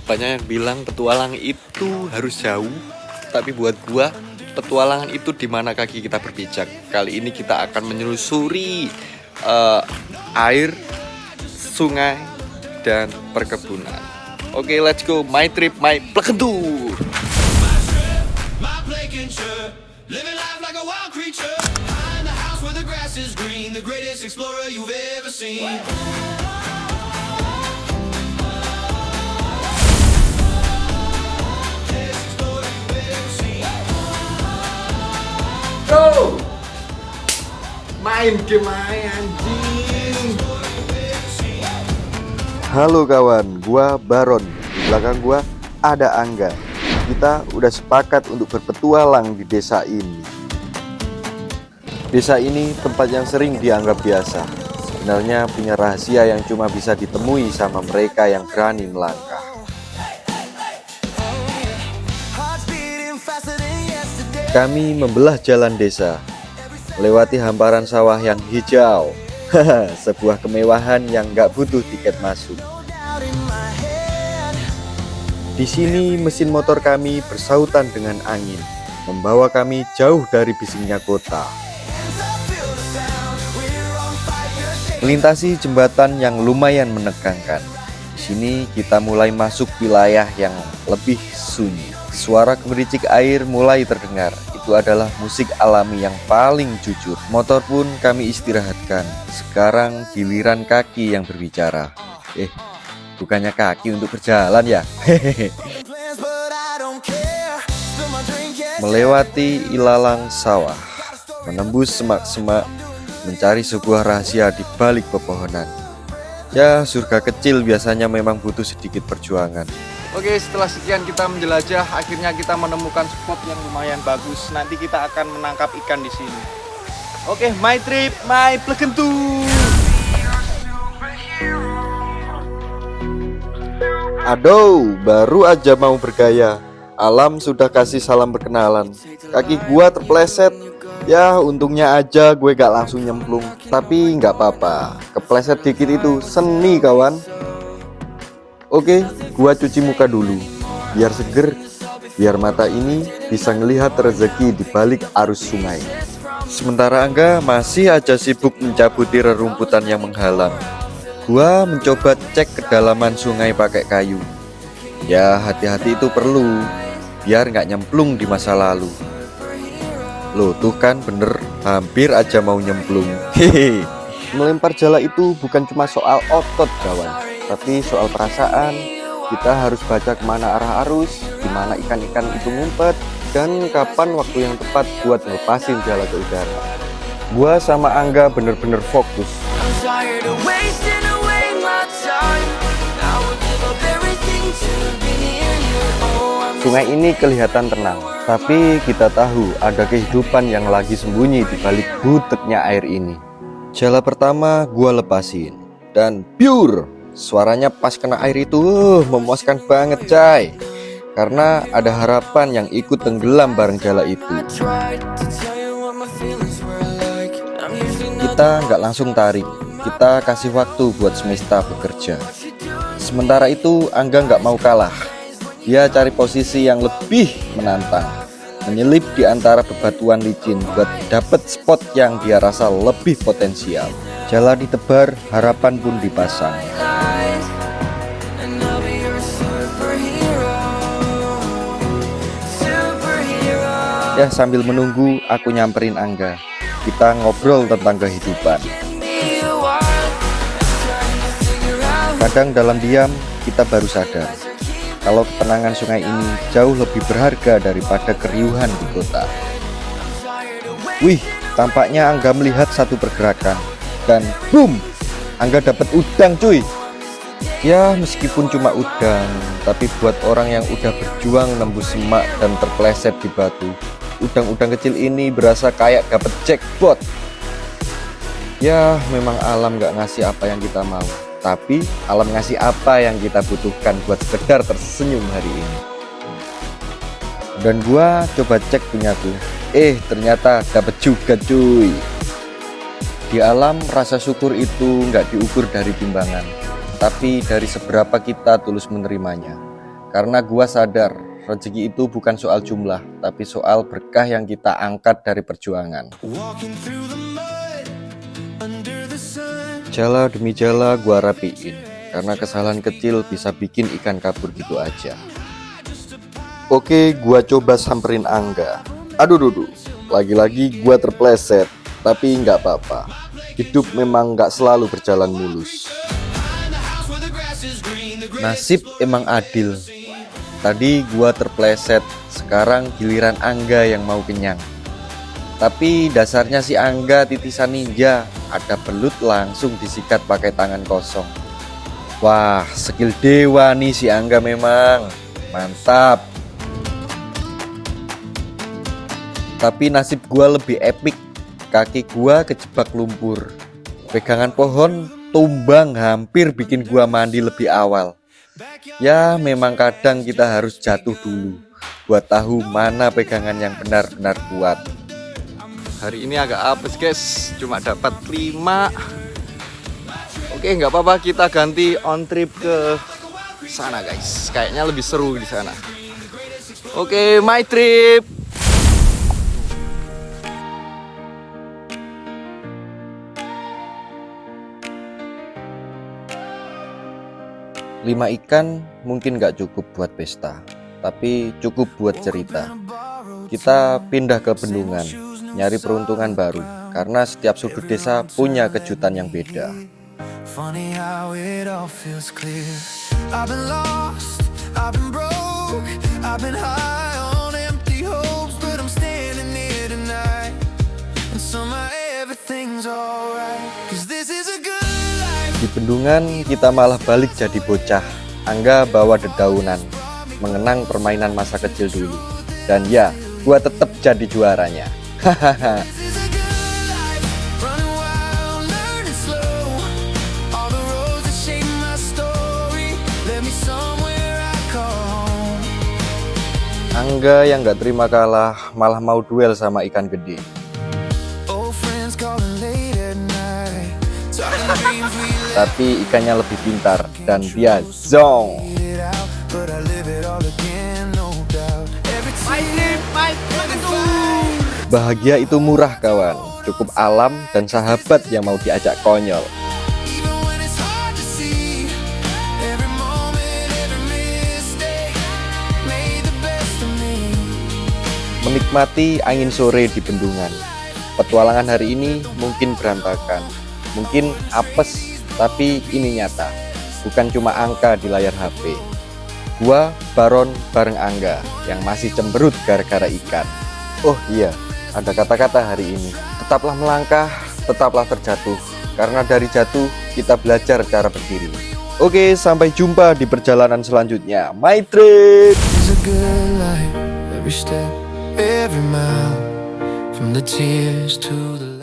Banyak yang bilang petualang itu harus jauh, tapi buat gua petualangan itu di mana kaki kita berpijak. Kali ini kita akan menyusuri air, sungai, dan perkebunan. Oke, let's go. My trip, my plekentur. Living life like a wild creature. Behind the house where the grass is green. The greatest explorer you've ever seen. Go! Main game aja, anjing. Halo kawan, gua Baron. Di belakang gua ada Angga. Kita udah sepakat untuk berpetualang di desa ini. Desa ini tempat yang sering dianggap biasa. Sebenarnya punya rahasia yang cuma bisa ditemui sama mereka yang berani melangkah. Kami membelah jalan desa, melewati hamparan sawah yang hijau. Sebuah kemewahan yang gak butuh tiket masuk. Di sini mesin motor kami bersautan dengan angin, membawa kami jauh dari bisiknya kota. Melintasi jembatan yang lumayan menegangkan. Di sini kita mulai masuk wilayah yang lebih sunyi. Suara gemericik air mulai terdengar. Itu adalah musik alami yang paling jujur. Motor pun kami istirahatkan. Sekarang giliran kaki yang berbicara. Bukannya kaki untuk berjalan ya? Melewati ilalang sawah, menembus semak-semak, mencari sebuah rahasia di balik pepohonan. Ya, surga kecil biasanya memang butuh sedikit perjuangan. Oke, setelah sekian kita menjelajah, akhirnya kita menemukan spot yang lumayan bagus. Nanti kita akan menangkap ikan di sini. Oke, my trip, my plekentur. Aduh, baru aja mau bergaya, alam sudah kasih salam perkenalan. Kaki gua terpleset. Ya, untungnya aja gue gak langsung nyemplung. Tapi gak apa-apa, kepleset dikit itu seni kawan. Oke, gua cuci muka dulu, biar seger, biar mata ini bisa ngelihat rezeki di balik arus sungai. Sementara Angga masih aja sibuk mencabuti rerumputan yang menghalang. Gua mencoba cek kedalaman sungai pakai kayu. Ya, hati-hati itu perlu, biar nggak nyemplung di masa lalu. Loh, tuh kan bener, hampir aja mau nyemplung. Hehe. Melempar jala itu bukan cuma soal otot kawan, tapi soal perasaan. Kita harus baca kemana arah arus, dimana ikan-ikan itu ngumpet, dan kapan waktu yang tepat buat ngelepasin jala ke udara. Gua sama Angga bener-bener fokus. Sungai ini kelihatan tenang, tapi kita tahu ada kehidupan yang lagi sembunyi di balik buteknya air ini. Jala pertama gua lepasin, dan pure, suaranya pas kena air itu memuaskan banget cay. Karena ada harapan yang ikut tenggelam bareng jala itu. Kita nggak langsung tarik, kita kasih waktu buat semesta bekerja. Sementara itu Angga nggak mau kalah. Dia cari posisi yang lebih menantang, menyelip di antara bebatuan licin buat dapet spot yang dia rasa lebih potensial. Jala ditebar, harapan pun dipasang. Ya, sambil menunggu aku nyamperin Angga. Kita ngobrol tentang kehidupan. Kadang dalam diam kita baru sadar kalau ketenangan sungai ini jauh lebih berharga daripada keriuhan di kota. Wih, tampaknya Angga melihat satu pergerakan, dan boom, Angga dapat udang cuy. Ya, meskipun cuma udang, tapi buat orang yang udah berjuang nembus semak dan terpleset di batu, udang-udang kecil ini berasa kayak dapat jackpot. Ya, memang alam gak ngasih apa yang kita mau, tapi alam ngasih apa yang kita butuhkan buat sekedar tersenyum hari ini. Dan gua coba cek punyaku, ternyata dapat juga cuy. Di alam rasa syukur itu nggak diukur dari timbangan, tapi dari seberapa kita tulus menerimanya. Karena gua sadar rezeki itu bukan soal jumlah, tapi soal berkah yang kita angkat dari perjuangan. Walking through the mud, under the sun. Jala demi jala gua rapiin, karena kesalahan kecil bisa bikin ikan kabur gitu aja. Oke, gua coba samperin Angga. Aduh dudu, lagi-lagi gua terpleset. Tapi nggak apa-apa, hidup memang nggak selalu berjalan mulus. Nasib emang adil. Tadi gua terpleset, sekarang giliran Angga yang mau kenyang. Tapi dasarnya si Angga titisan ninja, ada belut langsung disikat pakai tangan kosong. Wah, skill dewa nih si Angga memang. Mantap. Tapi nasib gua lebih epic. Kaki gua kejebak lumpur. Pegangan pohon tumbang hampir bikin gua mandi lebih awal. Ya, memang kadang kita harus jatuh dulu buat tahu mana pegangan yang benar-benar kuat. Hari ini agak apes guys, cuma dapat 5. Oke, nggak apa-apa, kita ganti on trip ke sana guys. Kayaknya lebih seru di sana. Oke, my trip. Lima ikan mungkin nggak cukup buat pesta, tapi cukup buat cerita. Kita pindah ke bendungan, nyari peruntungan baru, karena setiap sudut desa punya kejutan yang beda. Funny how it all feels clear. I've been lost, I've been broke, I've been high on empty hopes, but I'm standing here tonight, and somehow everything's alright. 'Cause this is a good life. Di bendungan kita malah balik jadi bocah. Angga bawa dedaunan, mengenang permainan masa kecil dulu. Dan ya, gua tetap jadi juaranya. Hahaha. This is a good life. Running wild, learning slow. All the roads that shape my story led me somewhere I call home. Angga yang gak terima kalah malah mau duel sama ikan gede. Old friends calling late at night, talking dreams we Tapi ikannya lebih pintar dan dia zong. laid out, but I live it all again, no doubt. Every tear, Bahagia itu murah kawan, cukup alam dan sahabat yang mau diajak konyol. even when it's hard to see, every moment, every mistake made the best of me. Menikmati angin sore di bendungan. Petualangan hari ini mungkin berantakan, mungkin apes, tapi ini nyata. Bukan cuma angka di layar HP. Gua Baron bareng Angga yang masih cemberut gara-gara ikan. Oh iya, ada kata-kata hari ini. Tetaplah melangkah, tetaplah terjatuh. Karena dari jatuh, kita belajar cara berdiri. Oke, sampai jumpa di perjalanan selanjutnya. My trip! It's a good life, every step, every mile, from the tears to the